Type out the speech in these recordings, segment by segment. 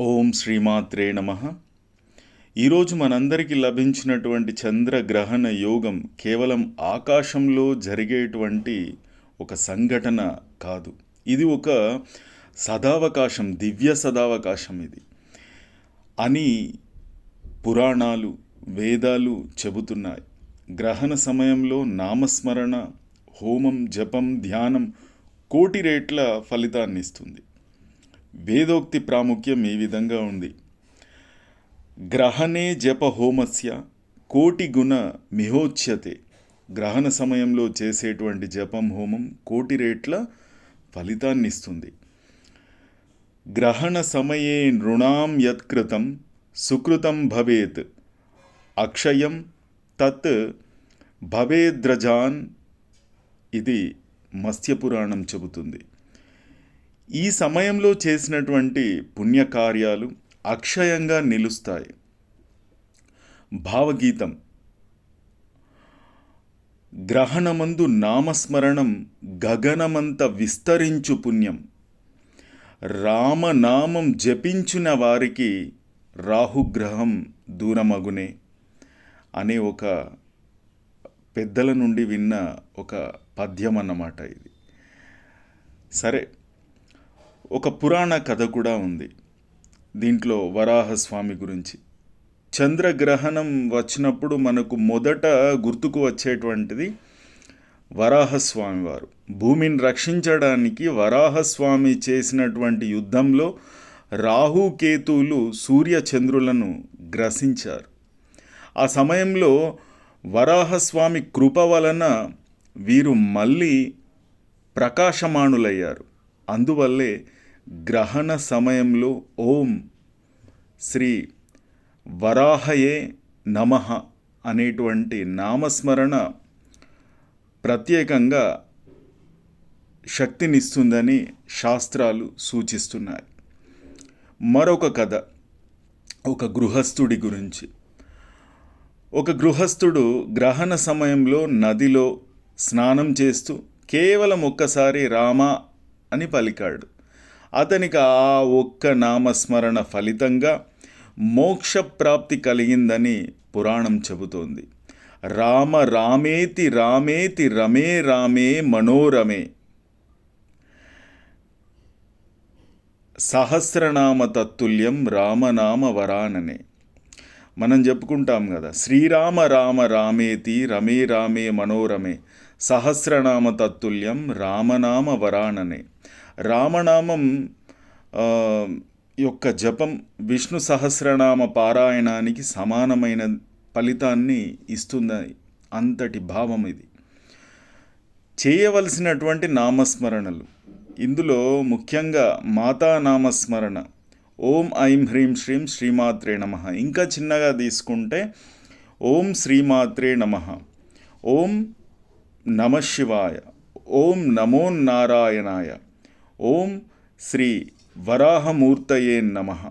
ఓం శ్రీమాత్రే నమః. ఈరోజు మనందరికీ లభించినటువంటి చంద్రగ్రహణ యోగం కేవలం ఆకాశంలో జరిగేటువంటి ఒక సంఘటన కాదు. ఇది ఒక సదావకాశం, దివ్య సదావకాశం ఇది అని పురాణాలు, వేదాలు చెబుతున్నాయి. గ్రహణ సమయంలో నామస్మరణ, హోమం, జపం, ధ్యానం కోటి రేట్ల ఫలితాన్ని ఇస్తుంది. వేదోక్తి ప్రాముఖ్యం ఈ విధంగా ఉంది. గ్రహణే జప హోమస్య కోటి గుణ మిహోచ్యతే. గ్రహణ సమయంలో చేసేటువంటి జపం, హోమం కోటి రేట్ల ఫలితాన్ని ఇస్తుంది. గ్రహణ సమయే నృణాం యత్కృతం సుకృతం భవేత్ అక్షయం తత్ భవేద్రజాన్. ఇది మత్స్యపురాణం చెబుతుంది. ఈ సమయంలో చేసినటువంటి పుణ్యకార్యాలు అక్షయంగా నిలుస్తాయి. భావగీతం: గ్రహణమందు నామస్మరణం గగనమంత విస్తరించు పుణ్యం, రామనామం జపించిన వారికి రాహుగ్రహం దూరమగునే అనే ఒక పెద్దల నుండి విన్న ఒక పద్యం అన్నమాట ఇది. సరే, ఒక పురాణ కథ కూడా ఉంది దీంట్లో వరాహస్వామి గురించి. చంద్రగ్రహణం వచ్చినప్పుడు మనకు మొదట గుర్తుకు వచ్చేటువంటిది వరాహస్వామి వారు. భూమిని రక్షించడానికి వరాహస్వామి చేసినటువంటి యుద్ధంలో రాహుకేతువులు సూర్యచంద్రులను గ్రసించారు. ఆ సమయంలో వరాహస్వామి కృప వలన వీరు మళ్ళీ ప్రకాశమానులయ్యారు. అందువల్లే గ్రహణ సమయంలో ఓం శ్రీ వరాహయే నమః అనేటువంటి నామస్మరణ ప్రత్యేకంగా శక్తినిస్తుందని శాస్త్రాలు సూచిస్తున్నాయి. మరొక కథ ఒక గృహస్థుడి గురించి. ఒక గృహస్థుడు గ్రహణ సమయంలో నదిలో స్నానం చేస్తూ కేవలం ఒక్కసారి రామ అని పలికాడు. అతనికి ఆ ఒక్క నామస్మరణ ఫలితంగా మోక్షప్రాప్తి కలిగిందని పురాణం చెబుతోంది. రామ రామేతి రామేతి రమే రామే మనోరమే సహస్రనామ తత్తుల్యం రామనామ వరాననే. మనం చెప్పుకుంటాం కదా, శ్రీరామ రామ రామేతి రమే రామే మనోరమే సహస్రనామ తత్తుల్యం రామనామ వరాననే. రామనామం యొక్క జపం విష్ణు సహస్రనామ పారాయణానికి సమానమైన ఫలితాన్ని ఇస్తుంది. అంతటి భావం ఇది. చేయవలసినటువంటి నామస్మరణలు ఇందులో ముఖ్యంగా మాతా నామస్మరణ, ఓం ఐం హ్రీం శ్రీం శ్రీమాత్రే నమః. ఇంకా చిన్నగా తీసుకుంటే ఓం శ్రీమాత్రే నమః, ఓం నమః శివాయ, ఓం నమో నారాయణాయ, ఓం శ్రీ వరాహమూర్తయే నమః.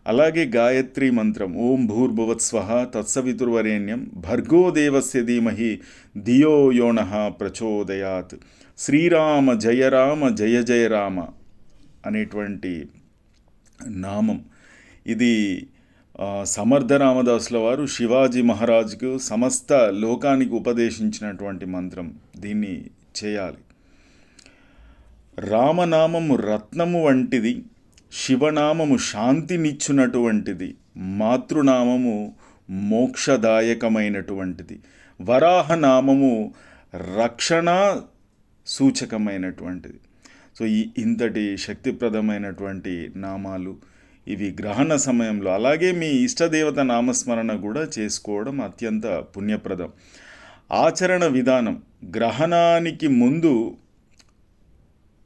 అలాగే గాయత్రి మంత్రం ఓం భూర్భువత్స్వః తత్సవితుర్వరేణ్యం భర్గో దేవస్య ధీమహి ధియో యో నః ప్రచోదయాత్. శ్రీరామ జయ రామ జయ జయ రామ అనేటువంటి నామం ఇది సమర్థ రామదాసుల వారు శివాజీ మహారాజుకు సమస్త లోకానికి ఉపదేశించినటువంటి మంత్రం. దీన్ని చేయాలి. రామనామము రత్నము వంటిది, శివనామము శాంతినిచ్చునటువంటిది, మాతృనామము మోక్షదాయకమైనటువంటిది, వరాహనామము రక్షణ సూచకమైనటువంటిది. సో ఇంతటి శక్తిప్రదమైనటువంటి నామాలు ఇవి గ్రహణ సమయంలో. అలాగే మీ ఇష్టదేవత నామస్మరణ కూడా చేసుకోవడం అత్యంత పుణ్యప్రదం. ఆచరణ విధానం: గ్రహణానికి ముందు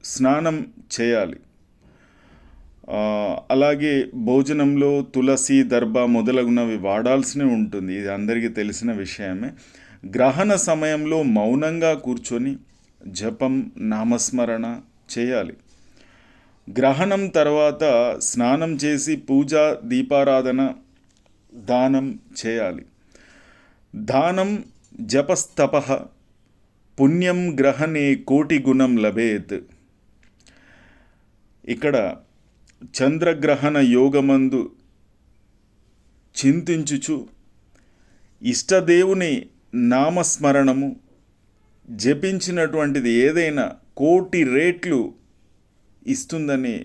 స్నానం చేయాలి. అలాగే భోజనంలో తులసి, దర్భ మొదలగునవి వాడాల్సి ఉంటుంది. ఇది అందరికీ తెలిసిన విషయమే. గ్రహణ సమయంలో మౌనంగా కూర్చొని జపం, నామస్మరణ చేయాలి. గ్రహణం తర్వాత స్నానం చేసి పూజ, దీపారాధన, దానం చేయాలి. దానం జపస్తపః పుణ్యం గ్రహణే కోటి గుణం లభేత్. ఇక్కడ చంద్రగ్రహణ యోగమందు చింతించుచు ఇష్టదేవుని నామస్మరణము జపించినటువంటిది ఏదైనా 1,000,000 రెట్లు ఇస్తుందని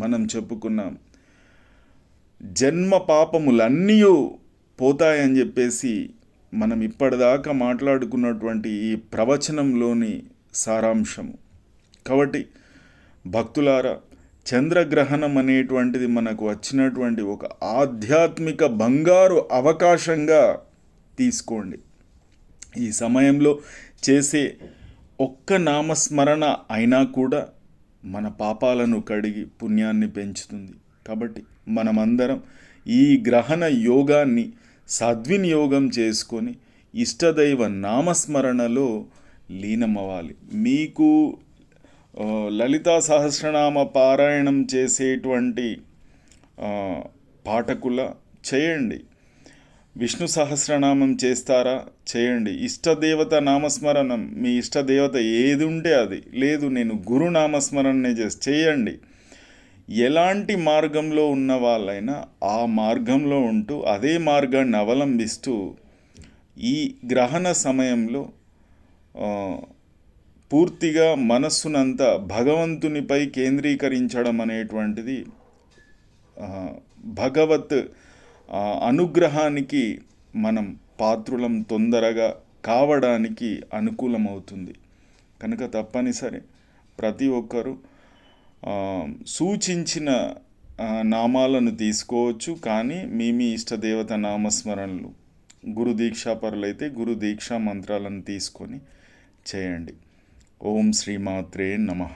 మనం చెప్పుకున్నాం. జన్మ పాపములన్నీ పోతాయని చెప్పేసి మనం ఇప్పటిదాకా మాట్లాడుకున్నటువంటి ఈ ప్రవచనంలోని సారాంశము. కాబట్టి భక్తులారా, చంద్రగ్రహణం అనేటువంటిది మనకు వచ్చినటువంటి ఒక ఆధ్యాత్మిక బంగారు అవకాశంగా తీసుకోండి. ఈ సమయంలో చేసే ఒక్క నామస్మరణ అయినా కూడా మన పాపాలను కడిగి పుణ్యాన్ని పెంచుతుంది. కాబట్టి మనమందరం ఈ గ్రహణ యోగాన్ని సద్వినియోగం చేసుకొని ఇష్టదైవ నామస్మరణలో లీనమవ్వాలి. మీకు లలితా సహస్రనామ పారాయణం చేసేటువంటి పాఠకుల చేయండి. విష్ణు సహస్రనామం చేస్తారా? చేయండి. ఇష్టదేవత నామస్మరణం, మీ ఇష్టదేవత ఏది ఉంటే అది, లేదు నేను గురు నామస్మరణనే చేయండి. ఎలాంటి మార్గంలో ఉన్న వాళ్ళైనా ఆ మార్గంలో ఉంటూ అదే మార్గాన్ని అవలంబిస్తూ ఈ గ్రహణ సమయంలో పూర్తిగా మనస్సునంతా భగవంతునిపై కేంద్రీకరించడం అనేటువంటిది భగవత్ అనుగ్రహానికి మనం పాత్రులం తొందరగా కావడానికి అనుకూలమవుతుంది. కనుక తప్పనిసరి ప్రతి ఒక్కరూ సూచించిన నామాలను తీసుకోవచ్చు. కానీ మీ ఇష్టదేవత నామస్మరణలు, గురు దీక్షాపరులైతే గురు దీక్షా మంత్రాలను తీసుకొని చేయండి. ఓం శ్రీమాత్రే నమః.